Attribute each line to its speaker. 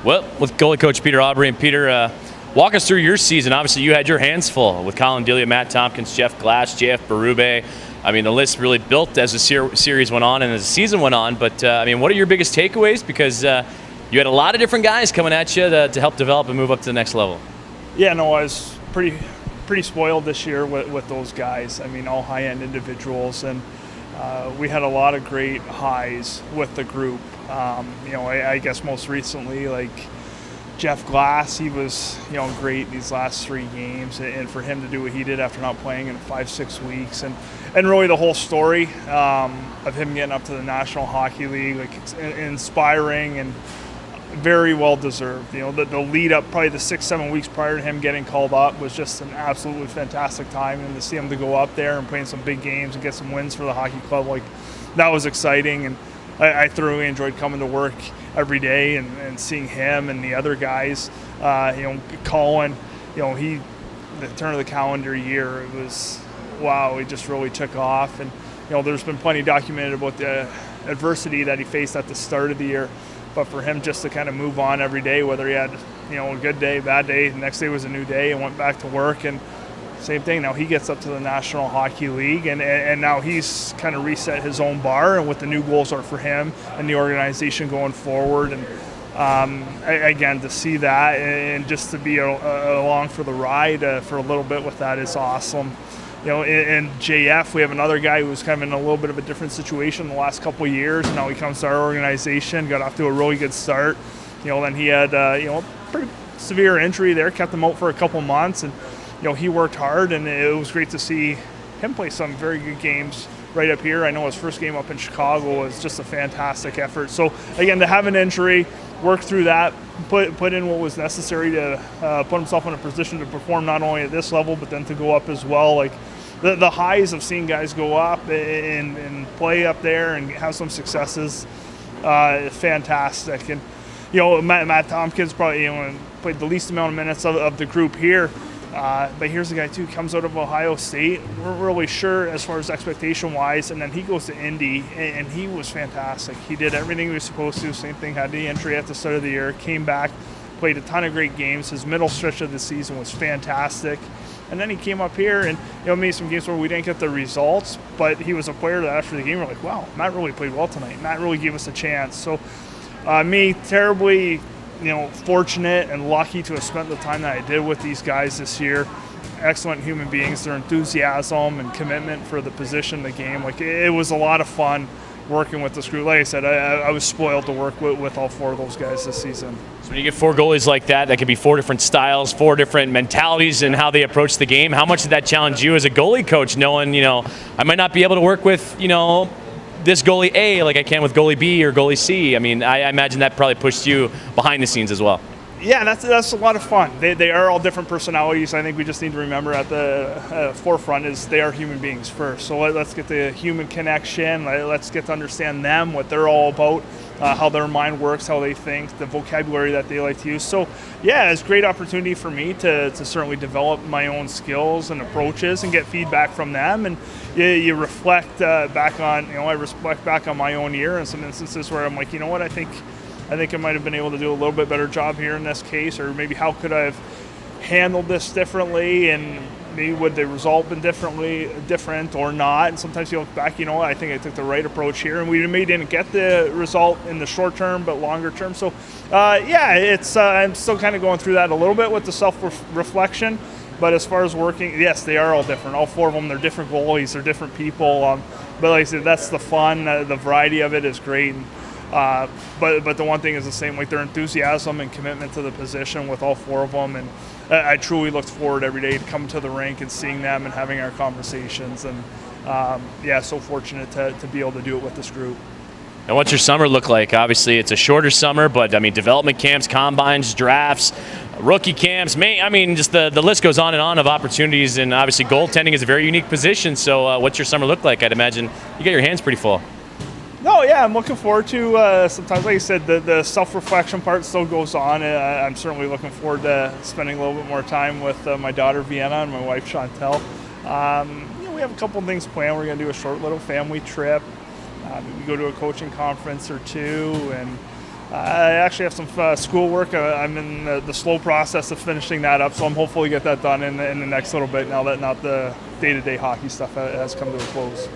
Speaker 1: Well, with goalie coach Peter Aubry. And Peter, walk us through your season. Obviously, you had your hands full with Colin Delia, Matt Tompkins, Jeff Glass, JF Berube. I mean, the list really built as the series went on and as the season went on. But, I mean, what are your biggest takeaways? Because you had a lot of different guys coming at you to help develop and move up to the next level.
Speaker 2: Yeah, no, I was pretty spoiled this year with those guys. I mean, all high-end individuals. And we had a lot of great highs with the group. I guess most recently, like Jeff Glass, he was, great these last 3 games. And for him to do what he did after not playing in 5-6 weeks. And really the whole story of him getting up to the National Hockey League, like it's inspiring and very well deserved. The lead up, probably the 6-7 weeks prior to him getting called up, was just an absolutely fantastic time. And to see him to go up there and play in some big games and get some wins for the hockey club, like that was exciting. And I thoroughly enjoyed coming to work every day and seeing him and the other guys. Colin, the turn of the calendar year, it was, wow, he just really took off. And, there's been plenty documented about the adversity that he faced at the start of the year. But for him just to kind of move on every day, whether he had, a good day, bad day, the next day was a new day, and went back to work. And same thing, now he gets up to the National Hockey League, and now he's kind of reset his own bar and what the new goals are for him and the organization going forward. And again, to see that and just to be along for the ride for a little bit with that is awesome. In JF, we have another guy who's kind of in a little bit of a different situation the last couple of years. And now he comes to our organization, got off to a really good start. Then he had, a pretty severe injury there, kept him out for a couple months. And, he worked hard, and it was great to see him play some very good games right up here. I know his first game up in Chicago was just a fantastic effort. So, again, to have an injury, work through that, put in what was necessary to put himself in a position to perform not only at this level, but then to go up as well. Like, the highs of seeing guys go up and play up there and have some successes is fantastic. And, Matt Tompkins probably played the least amount of minutes of the group here. But here's a guy, too, comes out of Ohio State. We're really sure as far as expectation-wise, and then he goes to Indy, and he was fantastic. He did everything he was supposed to. Same thing, had the injury at the start of the year, came back, played a ton of great games. His middle stretch of the season was fantastic. And then he came up here and made some games where we didn't get the results, but he was a player that after the game we're like, wow, Matt really played well tonight. Matt really gave us a chance. So me, terribly fortunate and lucky to have spent the time that I did with these guys this year. Excellent human beings, their enthusiasm and commitment for the position, the game. Like, it was a lot of fun working with this group. Like I said, I was spoiled to work with all 4 of those guys this season.
Speaker 1: So when you get 4 goalies like that can be 4 different styles, 4 different mentalities and how they approach the game. How much did that challenge you as a goalie coach, knowing, I might not be able to work with, this goalie A like I can with goalie B or goalie C? I mean, I imagine that probably pushed you behind the scenes as well.
Speaker 2: Yeah, that's a lot of fun. They are all different personalities. I think we just need to remember at the forefront is they are human beings first. So let's get the human connection. Let's get to understand them, what they're all about, how their mind works, how they think, the vocabulary that they like to use. So, yeah, it's a great opportunity for me to certainly develop my own skills and approaches and get feedback from them. And you reflect back on, I reflect back on my own year and some instances where I'm like, I think I might have been able to do a little bit better job here in this case, or maybe how could I have handled this differently, and maybe would the result been different or not? And sometimes you look back, I think I took the right approach here, and we maybe didn't get the result in the short term, but longer term. So, it's I'm still kind of going through that a little bit with the self-reflection. But as far as working, yes, they are all different. All 4 of them, they're different goalies, they're different people. But like I said, that's the fun. The variety of it is great. But the one thing is the same, like their enthusiasm and commitment to the position with all 4 of them. And I truly looked forward every day to coming to the rink and seeing them and having our conversations. And so fortunate to be able to do it with this group.
Speaker 1: And what's your summer look like? Obviously, it's a shorter summer, but I mean, development camps, combines, drafts, rookie camps. Just the list goes on and on of opportunities. And obviously, goaltending is a very unique position. So, what's your summer look like? I'd imagine you get your hands pretty full.
Speaker 2: No, yeah, I'm looking forward to sometimes, like I said, the self-reflection part still goes on. I'm certainly looking forward to spending a little bit more time with my daughter Vienna and my wife Chantel. We have a couple of things planned. We're going to do a short little family trip. We go to a coaching conference or 2, and I actually have some schoolwork. I'm in the slow process of finishing that up, so I'm hopefully get that done in the next little bit now that not the day-to-day hockey stuff has come to a close.